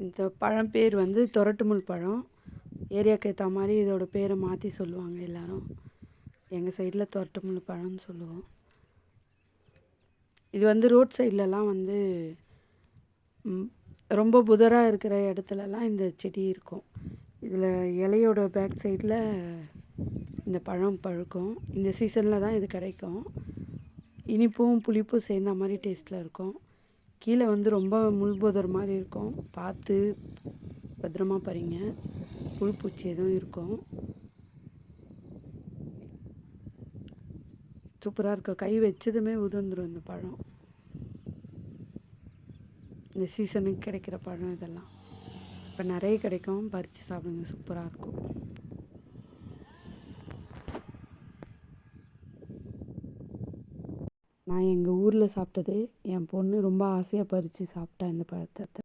இந்த பழம் பேர் வந்து தொரட்டுமுள் பழம். ஏரியாவுக்கு ஏற்ற மாதிரி இதோட பேரை மாற்றி சொல்லுவாங்க எல்லோரும். எங்கள் சைடில் தொரட்டுமுள் பழம்னு சொல்லுவோம். இது வந்து ரோட் சைட்லலாம் வந்து ரொம்ப புதராக இருக்கிற இடத்துலலாம் இந்த செடி இருக்கும். இதில் இலையோட பேக் சைடில் இந்த பழம் பழுக்கும். இந்த சீசனில் தான் இது கிடைக்கும். இனிப்பும் புளிப்பும் சேர்ந்த மாதிரி டேஸ்ட்டில் இருக்கும். கீழே வந்து ரொம்ப முள் புதர் மாதிரி இருக்கும். பார்த்து பத்திரமா பறிங்க, புழு பூச்சி எதுவும் இருக்கும். சூப்பராக இருக்கும். கை வச்சதுமே உதிர்ந்துடும் இந்த பழம். இந்த சீசனுக்கு கிடைக்கிற பழம் இதெல்லாம் இப்போ நிறைய கிடைக்கும். பறித்து சாப்பிடுங்க, சூப்பராக இருக்கும். நான் எங்கள் ஊரில் சாப்பிட்டது, என் பொண்ணு ரொம்ப ஆசையாக பறித்து சாப்பிட்டா இந்த பழத்தை.